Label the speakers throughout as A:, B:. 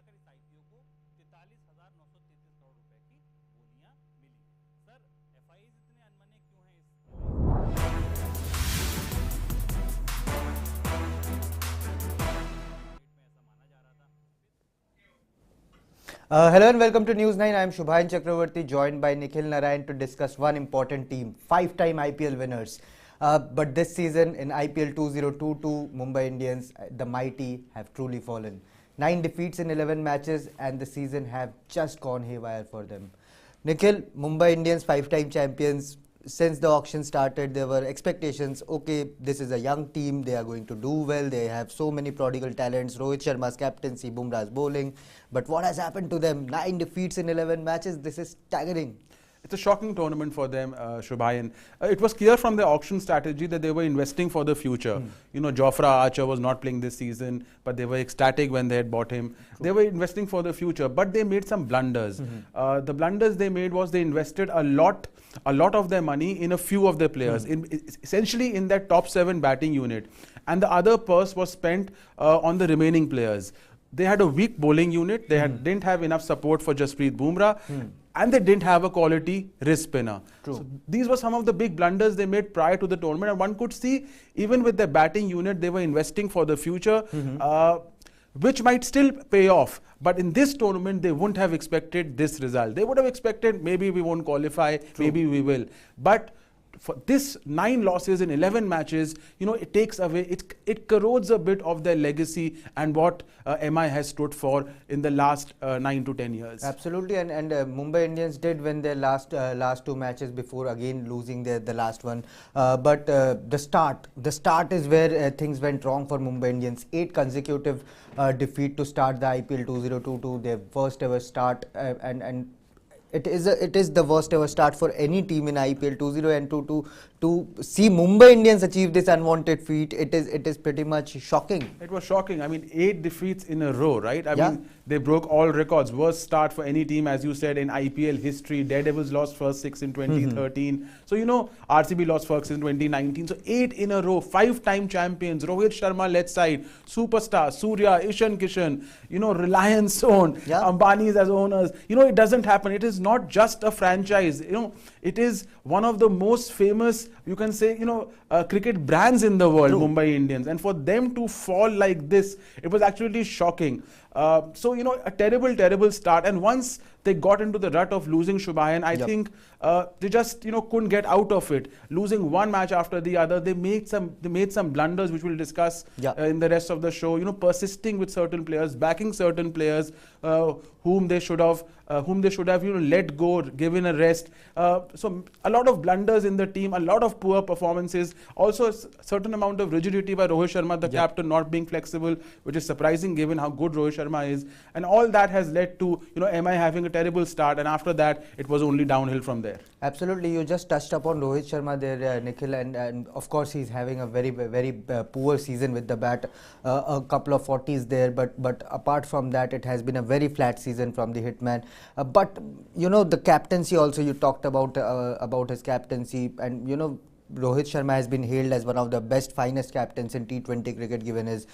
A: मिलाकर इस आईपीओ को 43,933 करोड़ रुपए की बोलियां मिली। सर, एफआईज इतने अनमने क्यों हैं इस में, ऐसा माना जा रहा था।
B: Hello and welcome to News9. I am Shubhayan Chakravarti, joined by Nikhil Narayan to discuss one important team, five-time IPL winners. But this season in IPL 2022, Mumbai Indians, the mighty, have truly fallen. 9 defeats in 11 matches and the season have just gone haywire for them. Nikhil, Mumbai Indians, five-time champions. Since the auction started, there were expectations, okay, this is a young team, they are going to do well, they have so many prodigal talents, Rohit Sharma's captaincy, Bumrah's bowling. But what has happened to them? 9 defeats in 11 matches, this is staggering.
C: It's a shocking tournament for them, Shubhayan. It was clear from the auction strategy that they were investing for the future. You know, Jofra Archer was not playing this season, but they were ecstatic when they had bought him. They were investing for the future, but they made some blunders. The blunders they made was they invested a lot of their money in a few of their players, essentially in that top 7 batting unit. And the other purse was spent on the remaining players. They had a weak bowling unit. They didn't have enough support for Jasprit Bumrah. And they didn't have a quality wrist spinner. So these were some of the big blunders they made prior to the tournament. And one could see, even with their batting unit, they were investing for the future, which might still pay off. But in this tournament, they wouldn't have expected this result. They would have expected, maybe we won't qualify, maybe we will. But for this 9 losses in 11 matches, you know, it takes away, it corrodes a bit of their legacy and what MI has stood for in the last 9 to 10 years.
B: Absolutely, and Mumbai Indians did win their last 2 matches before again losing the last one. But the start is where things went wrong for Mumbai Indians. 8 consecutive defeat to start the IPL 2022, their first ever start, and it is the worst ever start for any team in IPL 2022. To see Mumbai Indians achieve this unwanted feat, it is pretty much shocking.
C: It was shocking. I mean, 8 defeats in a row, right? I mean, they broke all records. Worst start for any team, as you said, in IPL history. Daredevils lost first 6 in 2013. So, you know, RCB lost first in 2019. So, 8 in a row, 5-time champions, Rohit Sharma-led side, superstar, Surya, Ishan Kishan, you know, Reliance owned, Ambani's as owners. You know, it doesn't happen. It is not just a franchise. You know, it is one of the most famous, you can say, you know, cricket brands in the world, Mumbai Indians. And for them to fall like this, it was actually shocking. So, you know, a terrible start. And once they got into the rut of losing, Shubhayan, I think they just, you know, couldn't get out of it. Losing one match after the other, they made some blunders, which we'll discuss in the rest of the show. You know, persisting with certain players, backing certain players whom they should have, you know, let go, given a rest. So a lot of blunders in the team, a lot of poor performances. Also, a certain amount of rigidity by Rohit Sharma, the captain, not being flexible, which is surprising given how good Rohit Sharma is. And all that has led to, you know, MI having a terrible start. And after that, it was only downhill from there.
B: Absolutely. You just touched upon Rohit Sharma there, Nikhil. And of course, he's having a very poor season with the bat. A couple of 40s there. But apart from that, it has been a very flat season from the hitman. But, you know, the captaincy also, you talked about his captaincy, and, you know, Rohit Sharma has been hailed as one of the best, finest captains in T20 cricket, given his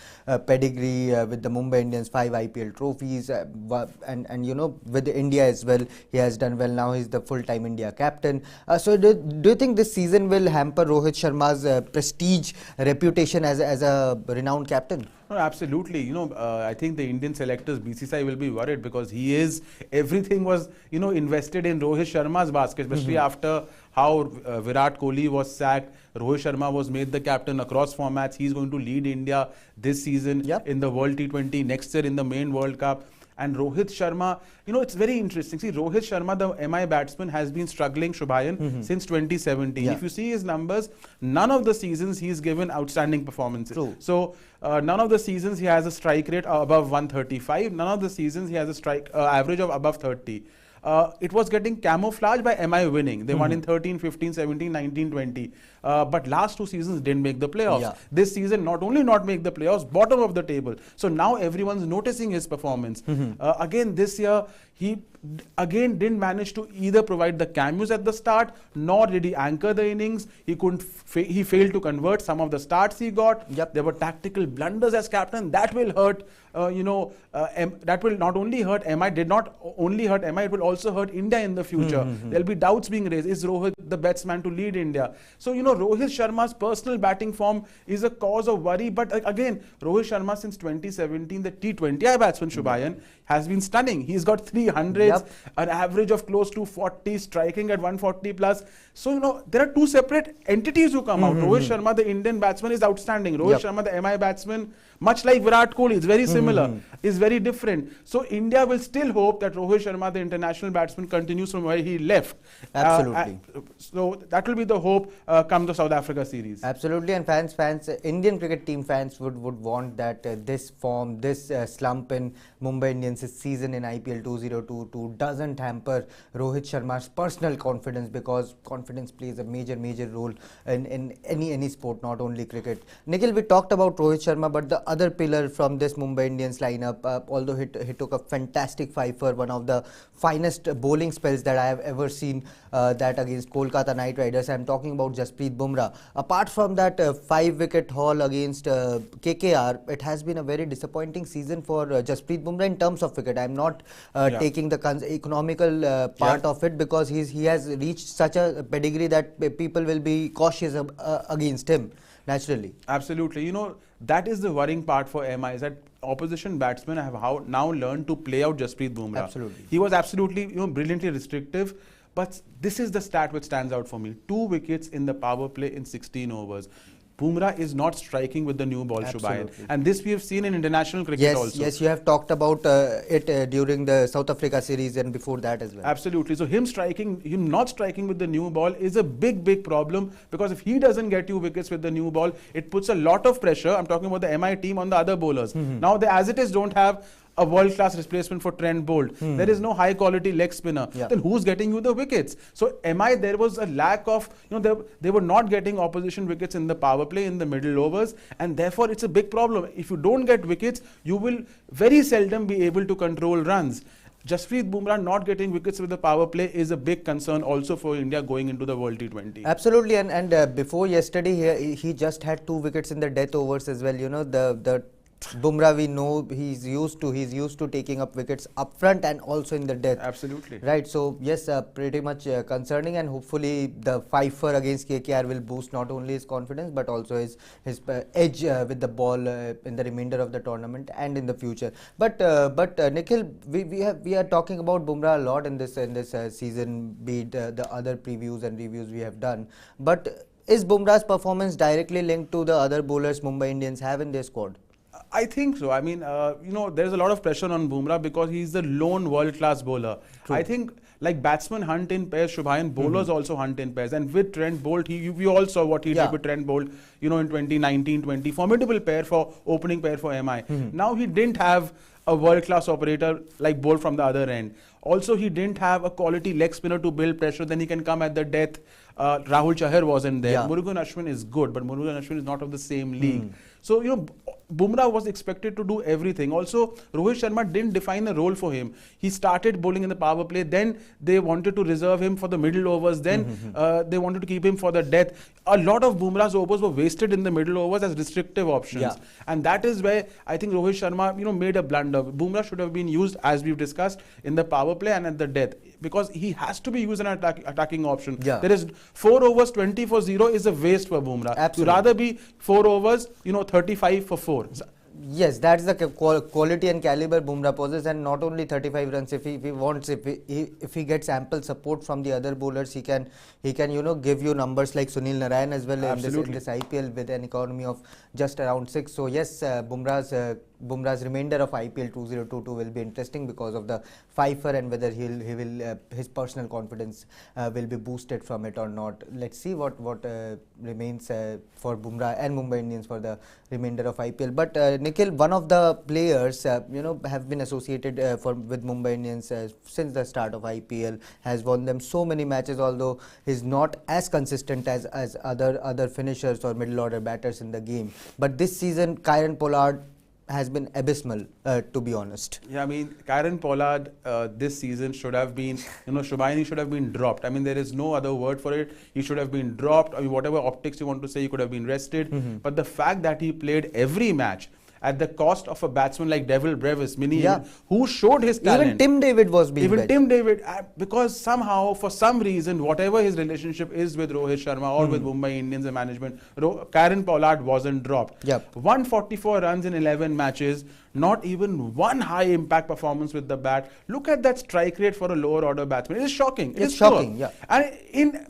B: pedigree with the Mumbai Indians, 5 IPL trophies, and you know, with India as well, he has done well. Now he's the full-time India captain. So do you think this season will hamper Rohit Sharma's prestige, reputation as a renowned captain?
C: No, absolutely. You know, I think the Indian selectors, BCCI, will be worried because everything was, you know, invested in Rohit Sharma's basket, especially after how Virat Kohli was sacked. Rohit Sharma was made the captain across formats. He's going to lead India this season in the World T20, next year in the main World Cup. And Rohit Sharma, you know, it's very interesting. See, Rohit Sharma, the MI batsman, has been struggling, Shubhayan, since 2017. If you see his numbers, none of the seasons he's given outstanding performances. So, none of the seasons he has a strike rate above 135. None of the seasons he has a strike average of above 30. it was getting camouflaged by MI winning. They won in 13, 15, 17, 19, 20. But last 2 seasons didn't make the playoffs.
B: Yeah.
C: This season not only not make the playoffs, bottom of the table. So now everyone's noticing his performance. Again this year, he again didn't manage to either provide the cameos at the start, nor did he anchor the innings. He couldn't. He failed to convert some of the starts he got.
B: Yep.
C: There were tactical blunders as captain that will hurt. That will not only hurt MI. Did not only hurt MI. It will also hurt India in the future. There'll be doubts being raised. Is Rohit the batsman to lead India? So Rohit Sharma's personal batting form is a cause of worry. But again, Rohit Sharma since 2017, the T20I batsman Shubhayan has been stunning. He's got 300s, an average of close to 40, striking at 140 plus. So there are 2 separate entities who come out. Rohit Sharma, the Indian batsman, is outstanding. Rohit Sharma, the MI batsman, much like Virat Kohli, it's very similar, is very different. So India will still hope that Rohit Sharma, the international batsman, continues from where he left.
B: Absolutely.
C: So that will be the hope come the South Africa series.
B: Absolutely, and fans, Indian cricket team fans would want that this form, this slump in Mumbai Indians' season in IPL 2022 doesn't hamper Rohit Sharma's personal confidence, because confidence plays a major role in any sport, not only cricket. Nikhil, we talked about Rohit Sharma, but the other pillar from this Mumbai Indians lineup, although he took a fantastic fifer, one of the finest bowling spells that I have ever seen, that against Kolkata Knight Riders. I am talking about Jasprit Bumrah. Apart from that 5-wicket haul against KKR, it has been a very disappointing season for Jasprit Bumrah in terms of wicket. I am not taking the economical part of it, because he has reached such a pedigree that people will be cautious against him naturally.
C: Absolutely. That is the worrying part for MI, is that opposition batsmen have now learned to play out Jasprit Bumrah.
B: Absolutely.
C: He was absolutely brilliantly restrictive. But this is the stat which stands out for me. 2 wickets in the power play in 16 overs. Bumrah is not striking with the new ball, Shubhayan. And this we have seen in international cricket also.
B: Yes, you have talked about it during the South Africa series and before that as well.
C: Absolutely. So him not striking with the new ball is a big problem, because if he doesn't get you wickets with the new ball, it puts a lot of pressure. I'm talking about the MI team on the other bowlers. Now they as it is don't have a world-class replacement for Trent Bolt. There is no high-quality leg spinner. Then who's getting you the wickets? So MI, there was a lack of, they were not getting opposition wickets in the power play in the middle overs, and therefore it's a big problem. If you don't get wickets, you will very seldom be able to control runs. Jasprit Bumrah not getting wickets with the power play is a big concern also for India going into the World T20.
B: Absolutely, and before yesterday, he just had 2 wickets in the death overs as well. The Bumrah, we know he's used to taking up wickets up front and also in the death.
C: Absolutely.
B: Right. So yes, pretty much concerning, and hopefully the fifer against KKR will boost not only his confidence but also his edge with the ball in the remainder of the tournament and in the future. But Nikhil, we are talking about Bumrah a lot in this season, be it the other previews and reviews we have done. But is Bumrah's performance directly linked to the other bowlers Mumbai Indians have in their squad?
C: I think so. I mean, there's a lot of pressure on Bumrah because he's the lone world-class bowler. True. I think like batsmen hunt in pairs, Shubhayan, bowlers also hunt in pairs. And with Trent Bolt, we all saw what he did with Trent Bolt, in 2019-20, formidable opening pair for MI. Now he didn't have a world-class operator like Bolt from the other end. Also, he didn't have a quality leg spinner to build pressure. Then he can come at the death. Rahul Chahar wasn't there. Murugan Ashwin is good, but Murugan Ashwin is not of the same league. So, Bumrah was expected to do everything. Also, Rohit Sharma didn't define a role for him. He started bowling in the power play. Then they wanted to reserve him for the middle overs. Then they wanted to keep him for the death. A lot of Bumrah's overs were wasted in the middle overs as restrictive options. And that is where I think Rohit Sharma, made a blunder. Bumrah should have been used, as we've discussed, in the power play and at the death, because he has to be used an attacking option. There is 4 overs, 20 for 0 is a waste for Bumrah.
B: Absolutely.
C: To rather be 4 overs, 35 for 4.
B: Yes, that's the quality and caliber Bumrah possesses, and not only 35 runs. If he gets ample support from the other bowlers, he can give you numbers like Sunil Narayan as well in this IPL with an economy of just around 6. So yes, Bumrah's Bumrah's remainder of IPL 2022 will be interesting because of the fifer and whether his personal confidence will be boosted from it or not. Let's see what remains for Bumrah and Mumbai Indians for the remainder of IPL. But Nikhil, one of the players have been associated with Mumbai Indians since the start of IPL, has won them so many matches, although he's not as consistent as other finishers or middle order batters in the game. But this season, Kieron Pollard has been abysmal, to be honest.
C: Yeah, I mean, Kieron Pollard this season should have been, Shubhani should have been dropped. I mean, there is no other word for it. He should have been dropped. I mean, whatever optics you want to say, he could have been rested. But the fact that he played every match at the cost of a batsman like Devil Brevis, who showed his talent.
B: Even Tim David was being
C: Even Tim David, because somehow, for some reason, whatever his relationship is with Rohit Sharma or with Mumbai Indians and management, Kieron Pollard wasn't dropped. 144 runs in 11 matches, not even one high impact performance with the bat. Look at that strike rate for a lower order batsman. It is shocking.
B: It's shocking,
C: poor. And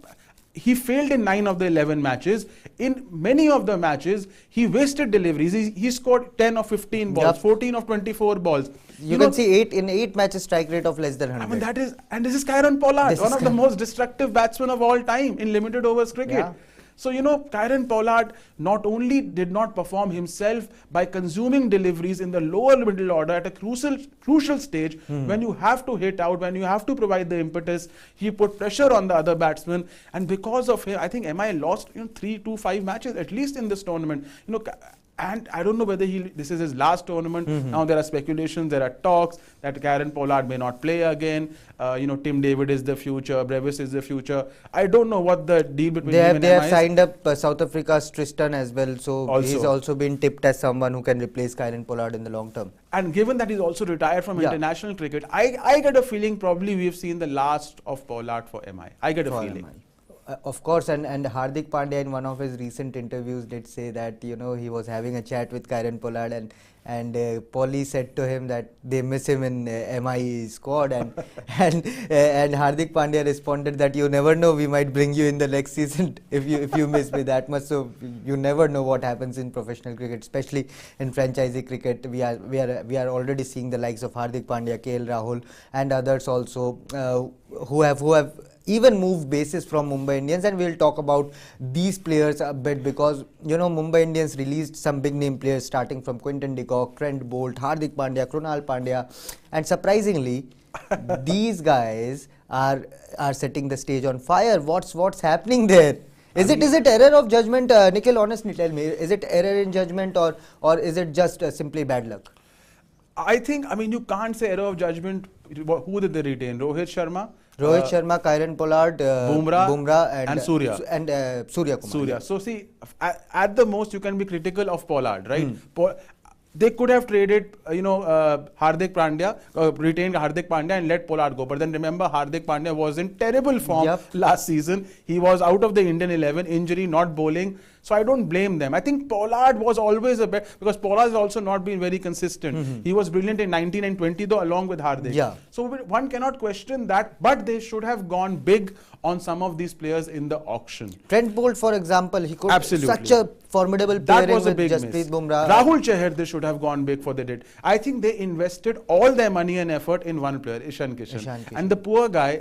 C: he failed in 9 of the 11 matches. In many of the matches, he wasted deliveries. He scored 10 of 15 balls, 14 of 24 balls.
B: You can see 8 matches strike rate of less than 100.
C: I mean, this is Kieron Pollard, one of the most destructive batsmen of all time in limited overs cricket.
B: Yeah.
C: So, Kieron Pollard not only did not perform himself by consuming deliveries in the lower middle order at a crucial stage when you have to hit out, when you have to provide the impetus, he put pressure on the other batsmen. And because of him, I think MI lost 3 to 5 matches at least in this tournament. And I don't know whether this is his last tournament. Now there are speculations, there are talks that Kieron Pollard may not play again. Tim David is the future, Brevis is the future. I don't know what the deal between him and
B: They have
C: MI is.
B: signed up South Africa's Tristan as well. So he's also been tipped as someone who can replace Kieron Pollard in the long term.
C: And given that he's also retired from international cricket, I get a feeling probably we've seen the last of Pollard for MI. I get a feeling.
B: MI. Of course, and Hardik Pandya in one of his recent interviews did say that he was having a chat with Kieron Pollard and Paulie said to him that they miss him in MI squad and Hardik Pandya responded that you never know, we might bring you in the next season if you miss me that much. So you never know what happens in professional cricket, especially in franchisee cricket. We are already seeing the likes of Hardik Pandya, KL Rahul and others also who have even moved bases from Mumbai Indians, and we'll talk about these players a bit because Mumbai Indians released some big name players starting from Quinton de Kock, Trent Bolt, Hardik Pandya, Krunal Pandya, and surprisingly these guys are setting the stage on fire. What's happening there? Is it error of judgment? Nikhil, honestly tell me, is it error in judgment or is it just simply bad luck?
C: I think, you can't say error of judgment. Who did they retain? Rohit Sharma,
B: Kieron Pollard, Bumrah and
C: Surya.
B: And Surya Kumar.
C: Surya. So see, at the most you can be critical of Pollard, right? They could have traded, Hardik Pandya, retained Hardik Pandya and let Pollard go. But then remember, Hardik Pandya was in terrible form last season. He was out of the Indian 11, injury, not bowling. So I don't blame them. I think Pollard was always a bet because Pollard has also not been very consistent. He was brilliant in 19 and 20 though, along with Hardik. So one cannot question that, but they should have gone big on some of these players in the auction.
B: Trent Bolt, for example, he could
C: Absolutely.
B: Such a formidable pairing with Jasprit Bumrah.
C: Rahul Chahar, they should have gone big for they did. I think they invested all their money and effort in one player, Ishan Kishan. And the poor guy,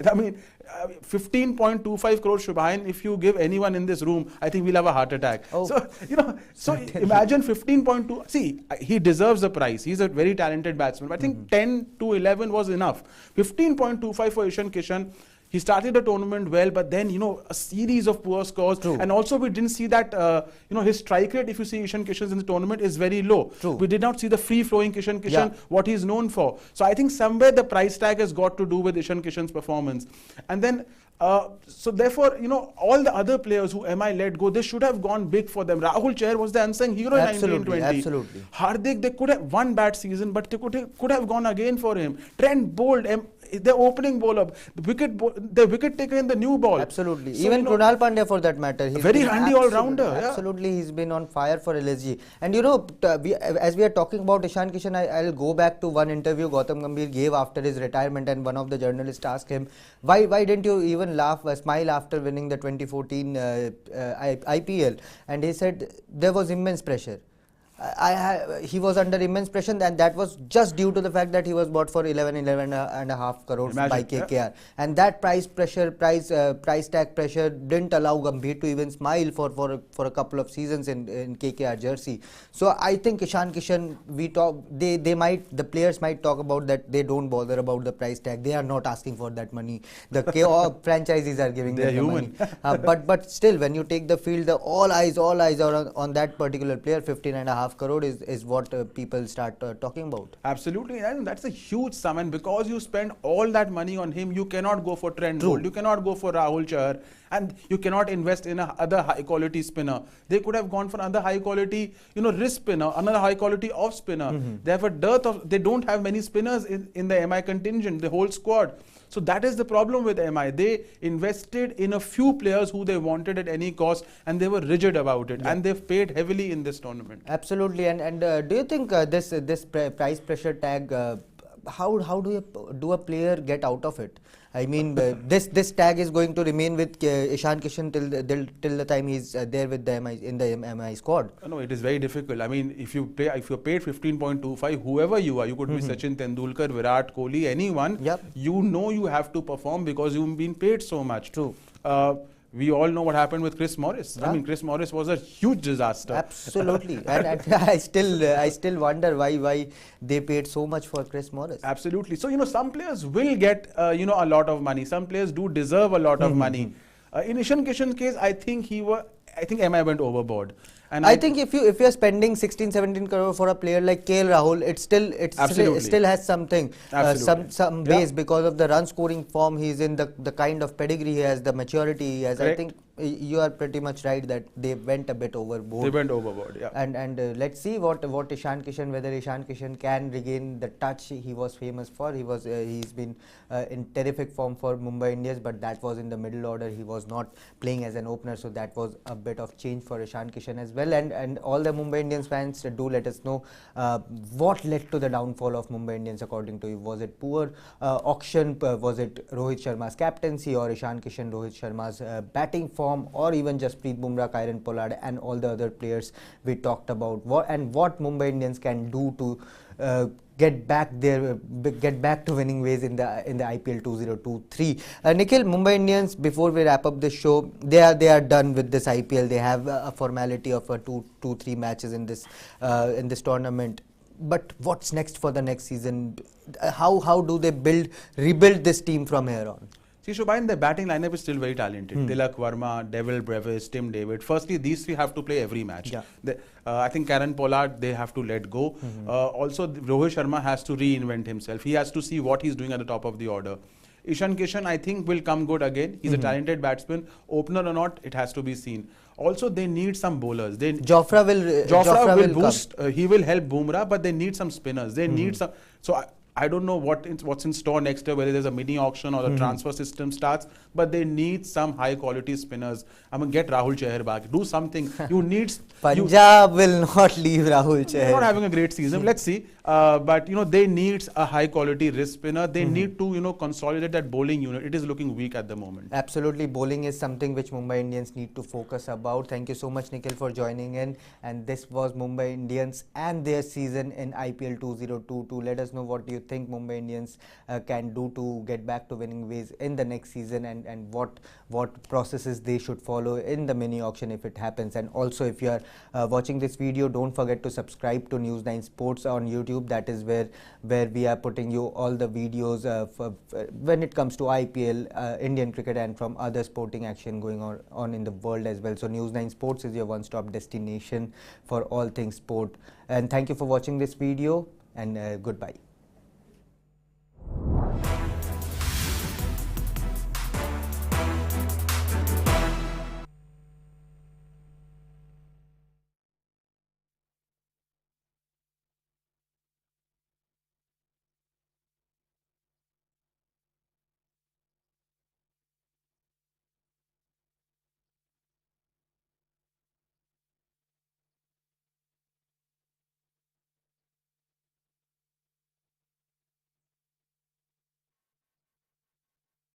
C: 15.25 crore Shubhain, if you give anyone in this room, I think we'll have a heart attack. So imagine 15.2. See, he deserves the price. He's a very talented batsman. But I think 10 to 11 was enough. 15.25 for Ishan Kishan. He started the tournament well, but then, a series of poor scores. And also we didn't see that, his strike rate, if you see Ishan Kishan in the tournament, is very low. We did not see the free-flowing Ishan Kishan, what he's known for. So I think somewhere the price tag has got to do with Ishan Kishan's performance. And then, so therefore, all the other players who MI let go, they should have gone big for them. Rahul Chahar was the unsung hero in 1920.
B: Absolutely.
C: Hardik, they could have one bad season, but they could have gone again for him. Trent Bolt, the opening bowler, the wicket taker in the new ball.
B: Absolutely. So, even Krunal Pandya for that matter. He's
C: very handy all-rounder.
B: Absolutely. He's been on fire for LSG. And as we are talking about Ishan Kishan, I'll go back to one interview Gautam Gambhir gave after his retirement, and one of the journalists asked him, why didn't you even smile after winning the 2014 IPL? And he said there was immense pressure. He was under immense pressure, and that was just due to the fact that he was bought for 11 and a half crores by KKR. Yeah. And that price tag pressure didn't allow Gambhir to even smile for a couple of seasons in KKR jersey. So I think Ishan Kishan, the players might talk about that they don't bother about the price tag. They are not asking for that money. The franchises are giving them the money. But still, when you take the field, all eyes are on that particular player. 15.5 crore is what people start talking about.
C: Absolutely, and that's a huge sum, and because you spend all that money on him, you cannot go for Trent Bolt, you cannot go for Rahul Chahar, and you cannot invest in another high quality spinner. They could have gone for another high quality, wrist spinner, another high quality off spinner. They have a dearth of, they don't have many spinners in the MI contingent, the whole squad. So that is the problem with MI. They invested in a few players who they wanted at any cost, and they were rigid about it, and they've paid heavily in this tournament.
B: Absolutely. And do you think this price pressure tag, how do a player get out of it? I mean, this tag is going to remain with Ishan Kishan till the time he's there with the MI squad.
C: No, it is very difficult. I mean, if you're paid 15.25, whoever you are, you could be Sachin Tendulkar, Virat Kohli, anyone. You have to perform because you've been paid so much.
B: True.
C: We all know what happened with Chris Morris. I mean, Chris Morris was a huge disaster.
B: Absolutely. and I still wonder why they paid so much for Chris Morris.
C: Absolutely. So, some players will get, a lot of money. Some players do deserve a lot of money. In Ishan Kishan's case, I think MI went overboard. And
B: I think if you're spending 16-17 crore for a player like KL Rahul, it still has something, some base because of the run scoring form he's in, the kind of pedigree he has, the maturity he has.
C: Correct.
B: I think you are pretty much right that they went a bit overboard.
C: They went overboard, yeah.
B: And let's see whether Ishan Kishan can regain the touch he was famous for. He's been in terrific form for Mumbai Indians, but that was in the middle order. He was not playing as an opener, so that was a bit of change for Ishan Kishan as well. And all the Mumbai Indians fans, do let us know what led to the downfall of Mumbai Indians according to you. Was it poor auction? Was it Rohit Sharma's captaincy, or Ishan Kishan, Rohit Sharma's batting form, or even just Preet Bumrah, Kieron Pollard and all the other players we talked about? What Mumbai Indians can do to get back to winning ways in the IPL 2023. Nikhil, Mumbai Indians, before we wrap up this show, they are done with this IPL. They have a formality of 2-3 matches in this tournament. But what's next for the next season? How do they rebuild this team from here on?
C: See, Shubhain, the batting lineup is still very talented. Tilak Verma, Devil Brevis, Tim David. Firstly, these three have to play every match. Yeah. I think Kieron Pollard, they have to let go. Also, Rohit Sharma has to reinvent himself. He has to see what he's doing at the top of the order. Ishan Kishan, I think, will come good again. He's a talented batsman. Opener or not, it has to be seen. Also, they need some bowlers.
B: Jofra will
C: boost. He will help Bumrah, but they need some spinners. They need some. So I don't know what's in store next year, whether there's a mini auction or the transfer system starts, but they need some high quality spinners. I mean, get Rahul Chahar back. Do something. You need...
B: Punjab will not leave Rahul Chahar.
C: They're not having a great season. Let's see. But, they need a high quality wrist spinner. They need to, consolidate that bowling unit. It is looking weak at the moment.
B: Absolutely. Bowling is something which Mumbai Indians need to focus about. Thank you so much, Nikhil, for joining in. And this was Mumbai Indians and their season in IPL 2022. Let us know what you think Mumbai Indians can do to get back to winning ways in the next season, and what processes they should follow in the mini auction if it happens. And also, if you are watching this video, don't forget to subscribe to News9 Sports on YouTube. That is where we are putting you all the videos when it comes to IPL, Indian cricket, and from other sporting action going on in the world as well. So News9 Sports is your one-stop destination for all things sport. And thank you for watching this video, and goodbye.